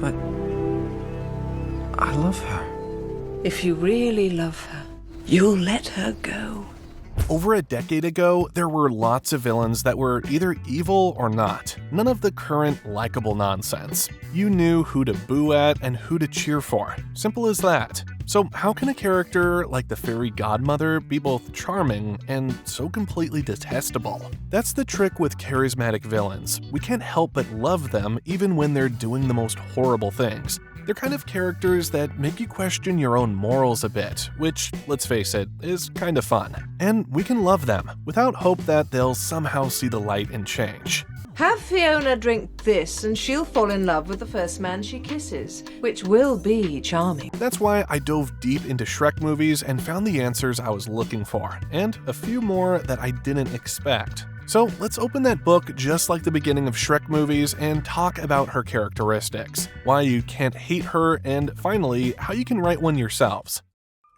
but I love her. If you really love her, you'll let her go. Over a decade ago, there were lots of villains that were either evil or not. None of the current likable nonsense. You knew who to boo at and who to cheer for. Simple as that. So how can a character like the Fairy Godmother be both charming and so completely detestable? That's the trick with charismatic villains. We can't help but love them even when they're doing the most horrible things. They're kind of characters that make you question your own morals a bit, which, let's face it, is kind of fun. And we can love them, without hope that they'll somehow see the light and change. Have Fiona drink this and she'll fall in love with the first man she kisses, which will be charming. That's why I dove deep into Shrek movies and found the answers I was looking for, and a few more that I didn't expect. So let's open that book just like the beginning of Shrek movies and talk about her characteristics, why you can't hate her, and finally, how you can write one yourselves.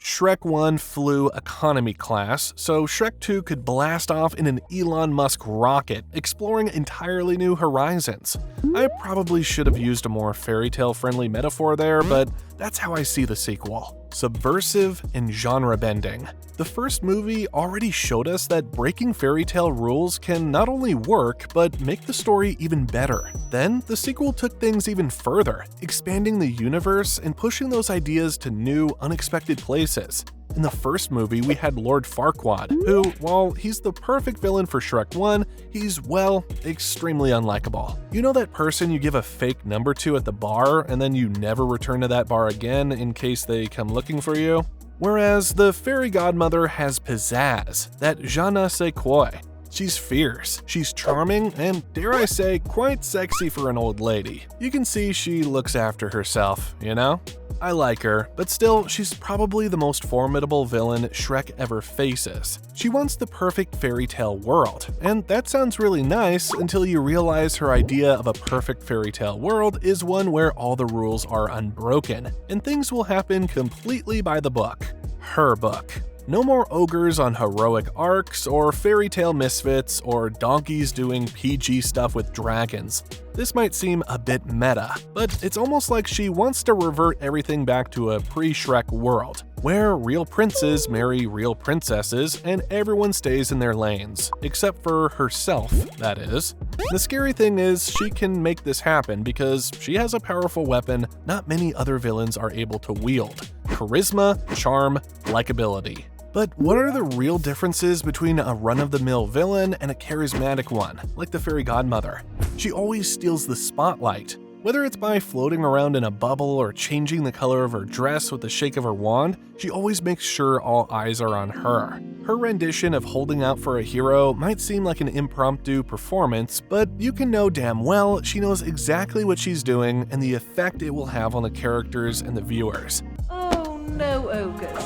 Shrek 1 flew economy class, so Shrek 2 could blast off in an Elon Musk rocket, exploring entirely new horizons. I probably should have used a more fairy tale friendly metaphor there, but that's how I see the sequel. Subversive and genre bending. The first movie already showed us that breaking fairy tale rules can not only work, but make the story even better. Then, the sequel took things even further, expanding the universe and pushing those ideas to new, unexpected places. In the first movie, we had Lord Farquaad, who, while he's the perfect villain for Shrek 1, he's, well, extremely unlikable. You know that person you give a fake number to at the bar, and then you never return to that bar again in case they come looking for you? Whereas the Fairy Godmother has pizzazz, that je ne sais quoi. She's fierce, she's charming, and dare I say, quite sexy for an old lady. You can see she looks after herself, you know? I like her, but still, she's probably the most formidable villain Shrek ever faces. She wants the perfect fairy tale world, and that sounds really nice until you realize her idea of a perfect fairy tale world is one where all the rules are unbroken, and things will happen completely by the book. Her book. No more ogres on heroic arcs, or fairy tale misfits, or donkeys doing PG stuff with dragons. This might seem a bit meta, but it's almost like she wants to revert everything back to a pre-Shrek world, where real princes marry real princesses and everyone stays in their lanes, except for herself, that is. The scary thing is she can make this happen because she has a powerful weapon not many other villains are able to wield: charisma, charm, likability. But what are the real differences between a run-of-the-mill villain and a charismatic one, like the Fairy Godmother? She always steals the spotlight. Whether it's by floating around in a bubble or changing the color of her dress with the shake of her wand, she always makes sure all eyes are on her. Her rendition of holding out for a hero might seem like an impromptu performance, but you can know damn well she knows exactly what she's doing and the effect it will have on the characters and the viewers. Oh, no ogres.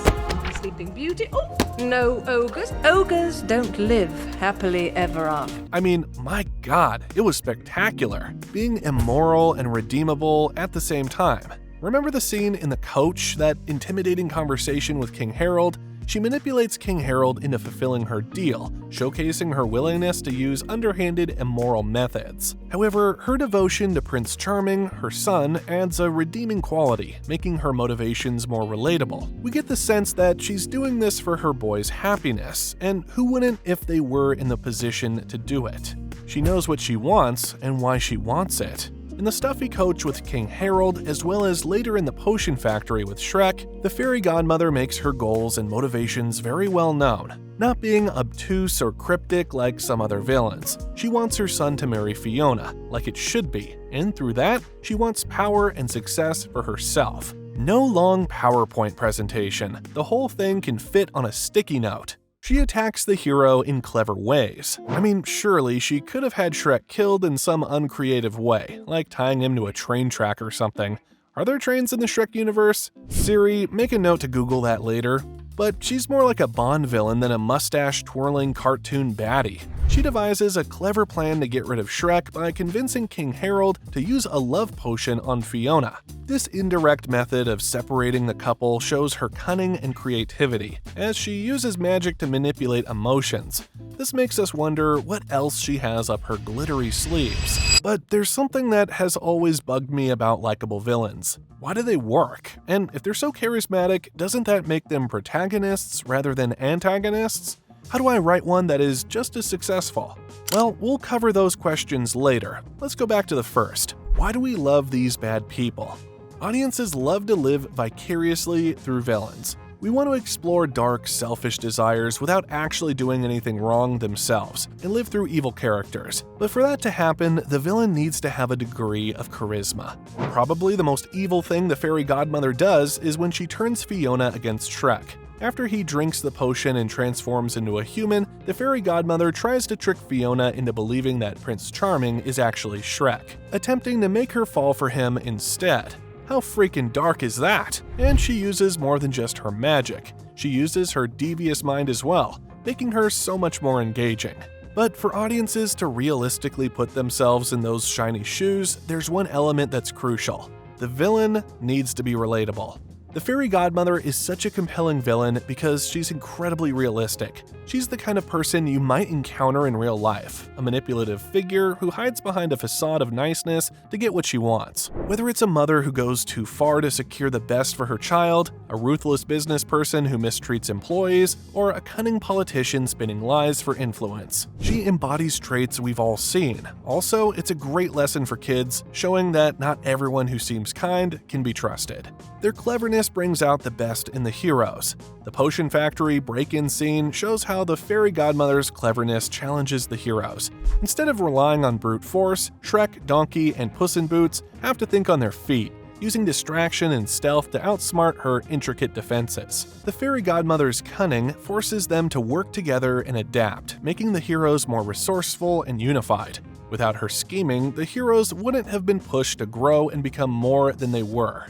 Sleeping Beauty. Oh, no ogres. Ogres don't live happily ever after. I mean, my god, it was spectacular, being immoral and redeemable at the same time. Remember the scene in the coach, that intimidating conversation with King Harold? She manipulates King Harold into fulfilling her deal, showcasing her willingness to use underhanded, immoral methods. However, her devotion to Prince Charming, her son, adds a redeeming quality, making her motivations more relatable. We get the sense that she's doing this for her boy's happiness, and who wouldn't if they were in the position to do it? She knows what she wants and why she wants it. In the stuffy coach with King Harold, as well as later in the potion factory with Shrek, the Fairy Godmother makes her goals and motivations very well known. Not being obtuse or cryptic like some other villains, she wants her son to marry Fiona, like it should be, and through that, she wants power and success for herself. No long PowerPoint presentation, the whole thing can fit on a sticky note. She attacks the hero in clever ways. I mean, surely she could have had Shrek killed in some uncreative way, like tying him to a train track or something. Are there trains in the Shrek universe? Siri, make a note to Google that later. But she's more like a Bond villain than a mustache-twirling cartoon baddie. She devises a clever plan to get rid of Shrek by convincing King Harold to use a love potion on Fiona. This indirect method of separating the couple shows her cunning and creativity, as she uses magic to manipulate emotions. This makes us wonder what else she has up her glittery sleeves. But there's something that has always bugged me about likable villains. Why do they work? And if they're so charismatic, doesn't that make them protagonists rather than antagonists? How do I write one that is just as successful? Well, we'll cover those questions later. Let's go back to the first. Why do we love these bad people? Audiences love to live vicariously through villains. We want to explore dark, selfish desires without actually doing anything wrong themselves and live through evil characters. But for that to happen, the villain needs to have a degree of charisma. Probably the most evil thing the Fairy Godmother does is when she turns Fiona against Shrek. After he drinks the potion and transforms into a human, the Fairy Godmother tries to trick Fiona into believing that Prince Charming is actually Shrek, attempting to make her fall for him instead. How freaking dark is that? And she uses more than just her magic. She uses her devious mind as well, making her so much more engaging. But for audiences to realistically put themselves in those shiny shoes, there's one element that's crucial. The villain needs to be relatable. The Fairy Godmother is such a compelling villain because she's incredibly realistic. She's the kind of person you might encounter in real life, a manipulative figure who hides behind a facade of niceness to get what she wants. Whether it's a mother who goes too far to secure the best for her child, a ruthless business person who mistreats employees, or a cunning politician spinning lies for influence. She embodies traits we've all seen. Also, it's a great lesson for kids, showing that not everyone who seems kind can be trusted. Their cleverness brings out the best in the heroes. The Potion Factory break-in scene shows how the Fairy Godmother's cleverness challenges the heroes. Instead of relying on brute force, Shrek, Donkey, and Puss in Boots have to think on their feet, using distraction and stealth to outsmart her intricate defenses. The Fairy Godmother's cunning forces them to work together and adapt, making the heroes more resourceful and unified. Without her scheming, the heroes wouldn't have been pushed to grow and become more than they were.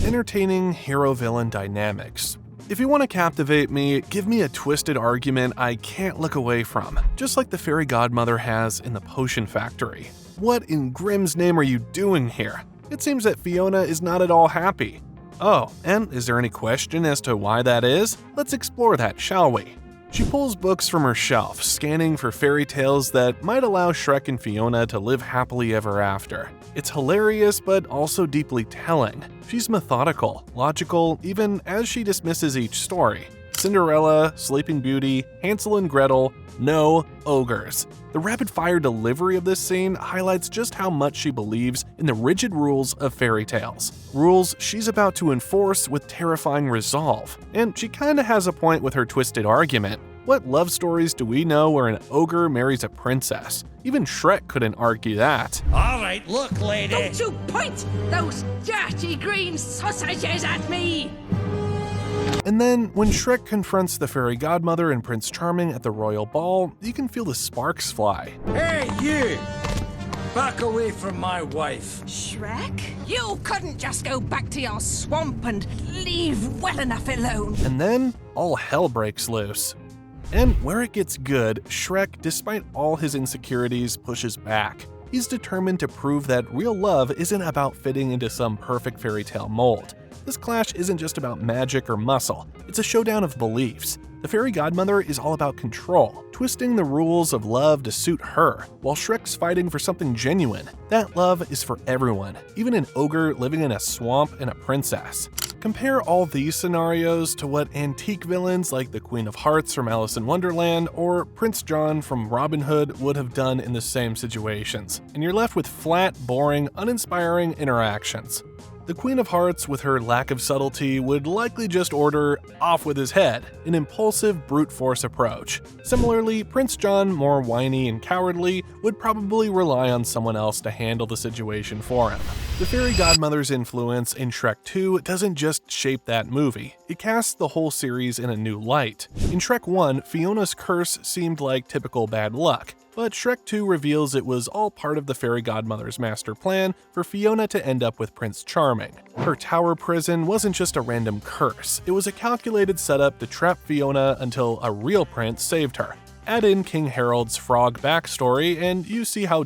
Entertaining hero-villain dynamics. If you want to captivate me, give me a twisted argument I can't look away from, just like the Fairy Godmother has in the Potion Factory. What in Grimm's name are you doing here? It seems that Fiona is not at all happy. Oh, and is there any question as to why that is? Let's explore that, shall we? She pulls books from her shelf, scanning for fairy tales that might allow Shrek and Fiona to live happily ever after. It's hilarious, but also deeply telling. She's methodical, logical, even as she dismisses each story. Cinderella, Sleeping Beauty, Hansel and Gretel, no ogres. The rapid-fire delivery of this scene highlights just how much she believes in the rigid rules of fairy tales. Rules she's about to enforce with terrifying resolve. And she kinda has a point with her twisted argument. What love stories do we know where an ogre marries a princess? Even Shrek couldn't argue that. All right, look, lady. Don't you point those dirty green sausages at me! And then, when Shrek confronts the Fairy Godmother and Prince Charming at the royal ball, you can feel the sparks fly. Hey, you! Back away from my wife. Shrek? You couldn't just go back to your swamp and leave well enough alone. And then, all hell breaks loose. And where it gets good, Shrek, despite all his insecurities, pushes back. He's determined to prove that real love isn't about fitting into some perfect fairy tale mold. This clash isn't just about magic or muscle, it's a showdown of beliefs. The Fairy Godmother is all about control, twisting the rules of love to suit her, while Shrek's fighting for something genuine. That love is for everyone, even an ogre living in a swamp and a princess. Compare all these scenarios to what antique villains like the Queen of Hearts from Alice in Wonderland or Prince John from Robin Hood would have done in the same situations, and you're left with flat, boring, uninspiring interactions. The Queen of Hearts, with her lack of subtlety, would likely just order "off with his head," an impulsive, brute force approach. Similarly, Prince John, more whiny and cowardly, would probably rely on someone else to handle the situation for him. The Fairy Godmother's influence in Shrek 2 doesn't just shape that movie, it casts the whole series in a new light. In Shrek 1, Fiona's curse seemed like typical bad luck, but Shrek 2 reveals it was all part of the Fairy Godmother's master plan for Fiona to end up with Prince Charming. Her tower prison wasn't just a random curse, it was a calculated setup to trap Fiona until a real prince saved her. Add in King Harold's frog backstory and you see how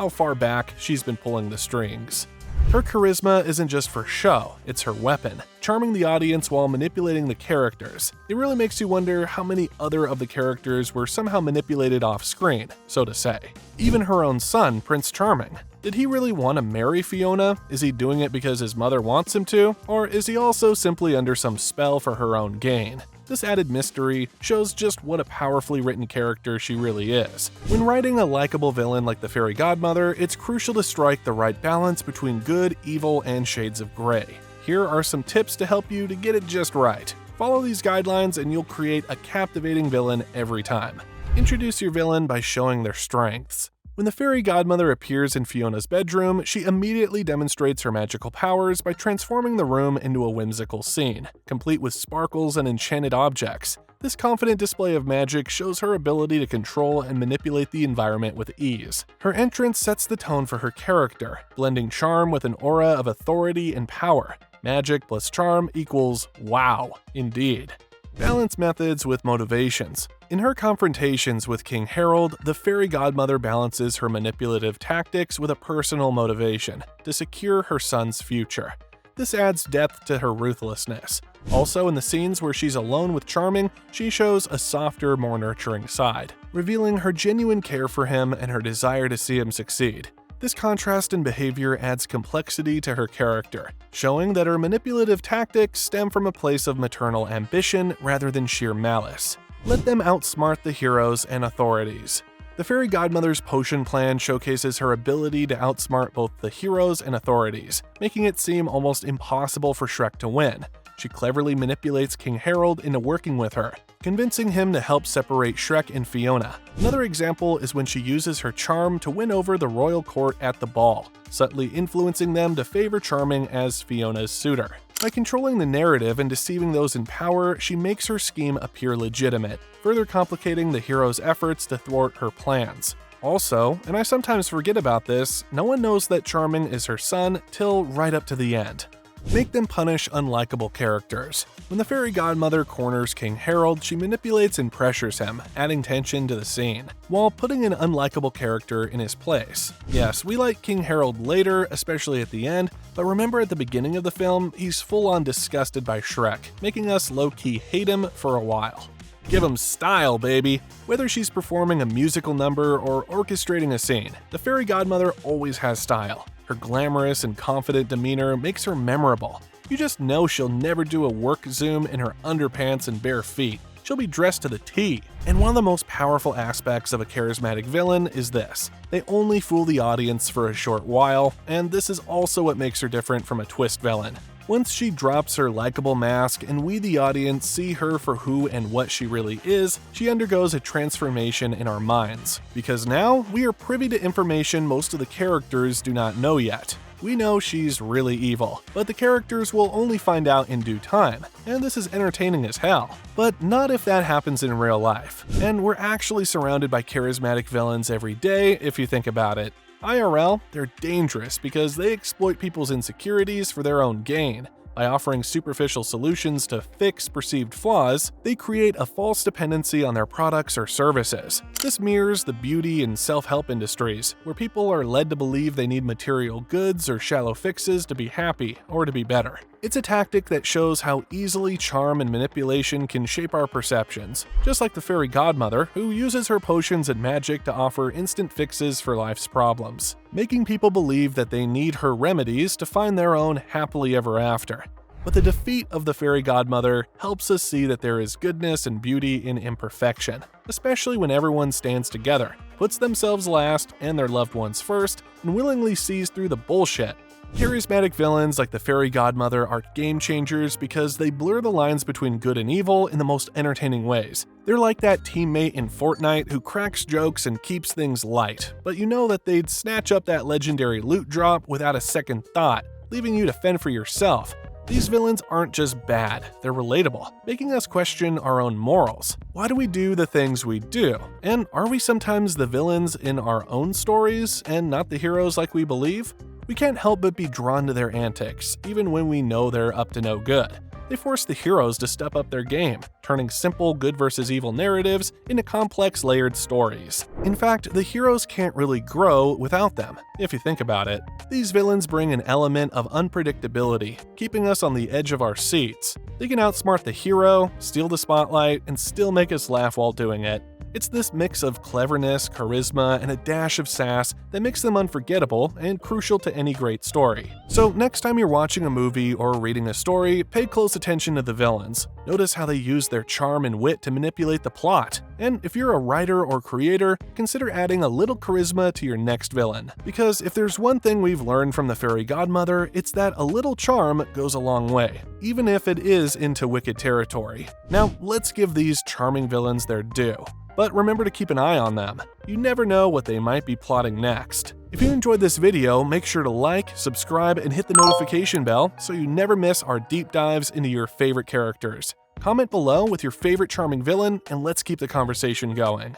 far back she's been pulling the strings. Her charisma isn't just for show, it's her weapon, charming the audience while manipulating the characters. It really makes you wonder how many other of the characters were somehow manipulated off screen, so to say. Even her own son, Prince Charming. Did he really want to marry Fiona? Is he doing it because his mother wants him to? Or is he also simply under some spell for her own gain? This added mystery shows just what a powerfully written character she really is. When writing a likable villain like the Fairy Godmother, it's crucial to strike the right balance between good, evil, and shades of gray. Here are some tips to help you to get it just right. Follow these guidelines and you'll create a captivating villain every time. Introduce your villain by showing their strengths. When the Fairy Godmother appears in Fiona's bedroom, she immediately demonstrates her magical powers by transforming the room into a whimsical scene, complete with sparkles and enchanted objects. This confident display of magic shows her ability to control and manipulate the environment with ease. Her entrance sets the tone for her character, blending charm with an aura of authority and power. Magic plus charm equals wow, indeed. Balance methods with motivations. In her confrontations with King Harold, the Fairy Godmother balances her manipulative tactics with a personal motivation to secure her son's future. This adds depth to her ruthlessness. Also, in the scenes where she's alone with Charming, she shows a softer, more nurturing side, revealing her genuine care for him and her desire to see him succeed. This contrast in behavior adds complexity to her character, showing that her manipulative tactics stem from a place of maternal ambition rather than sheer malice. Let them outsmart the heroes and authorities. The Fairy Godmother's potion plan showcases her ability to outsmart both the heroes and authorities, making it seem almost impossible for Shrek to win. She cleverly manipulates King Harold into working with her, convincing him to help separate Shrek and Fiona. Another example is when she uses her charm to win over the royal court at the ball, subtly influencing them to favor Charming as Fiona's suitor. By controlling the narrative and deceiving those in power, she makes her scheme appear legitimate, further complicating the hero's efforts to thwart her plans. Also, and I sometimes forget about this, no one knows that Charming is her son till right up to the end. Make them punish unlikable characters. When the Fairy Godmother corners King Harold, she manipulates and pressures him, adding tension to the scene, while putting an unlikable character in his place. Yes, we like King Harold later, especially at the end, but remember at the beginning of the film, he's full-on disgusted by Shrek, making us low-key hate him for a while. Give him style, baby! Whether she's performing a musical number or orchestrating a scene, the Fairy Godmother always has style. Her glamorous and confident demeanor makes her memorable. You just know she'll never do a work zoom in her underpants and bare feet. She'll be dressed to the T. And one of the most powerful aspects of a charismatic villain is this. They only fool the audience for a short while, and this is also what makes her different from a twist villain. Once she drops her likable mask and we the audience see her for who and what she really is, she undergoes a transformation in our minds. Because now, we are privy to information most of the characters do not know yet. We know she's really evil, but the characters will only find out in due time, and this is entertaining as hell. But not if that happens in real life. And we're actually surrounded by charismatic villains every day if you think about it. IRL, they're dangerous because they exploit people's insecurities for their own gain. By offering superficial solutions to fix perceived flaws, they create a false dependency on their products or services. This mirrors the beauty and self-help industries, where people are led to believe they need material goods or shallow fixes to be happy or to be better. It's a tactic that shows how easily charm and manipulation can shape our perceptions, just like the Fairy Godmother, who uses her potions and magic to offer instant fixes for life's problems, making people believe that they need her remedies to find their own happily ever after. But the defeat of the Fairy Godmother helps us see that there is goodness and beauty in imperfection, especially when everyone stands together, puts themselves last and their loved ones first, and willingly sees through the bullshit. Charismatic villains like the Fairy Godmother are game changers because they blur the lines between good and evil in the most entertaining ways. They're like that teammate in Fortnite who cracks jokes and keeps things light, but you know that they'd snatch up that legendary loot drop without a second thought, leaving you to fend for yourself. These villains aren't just bad, they're relatable, making us question our own morals. Why do we do the things we do? And are we sometimes the villains in our own stories and not the heroes like we believe? We can't help but be drawn to their antics, even when we know they're up to no good. They force the heroes to step up their game, turning simple good versus evil narratives into complex layered stories. In fact, the heroes can't really grow without them, if you think about it. These villains bring an element of unpredictability, keeping us on the edge of our seats. They can outsmart the hero, steal the spotlight, and still make us laugh while doing it. It's this mix of cleverness, charisma, and a dash of sass that makes them unforgettable and crucial to any great story. So next time you're watching a movie or reading a story, pay close attention to the villains. Notice how they use their charm and wit to manipulate the plot. And if you're a writer or creator, consider adding a little charisma to your next villain. Because if there's one thing we've learned from the Fairy Godmother, it's that a little charm goes a long way, even if it is into wicked territory. Now, let's give these charming villains their due. But remember to keep an eye on them. You never know what they might be plotting next. If you enjoyed this video, make sure to like, subscribe, and hit the notification bell so you never miss our deep dives into your favorite characters. Comment below with your favorite charming villain, and let's keep the conversation going.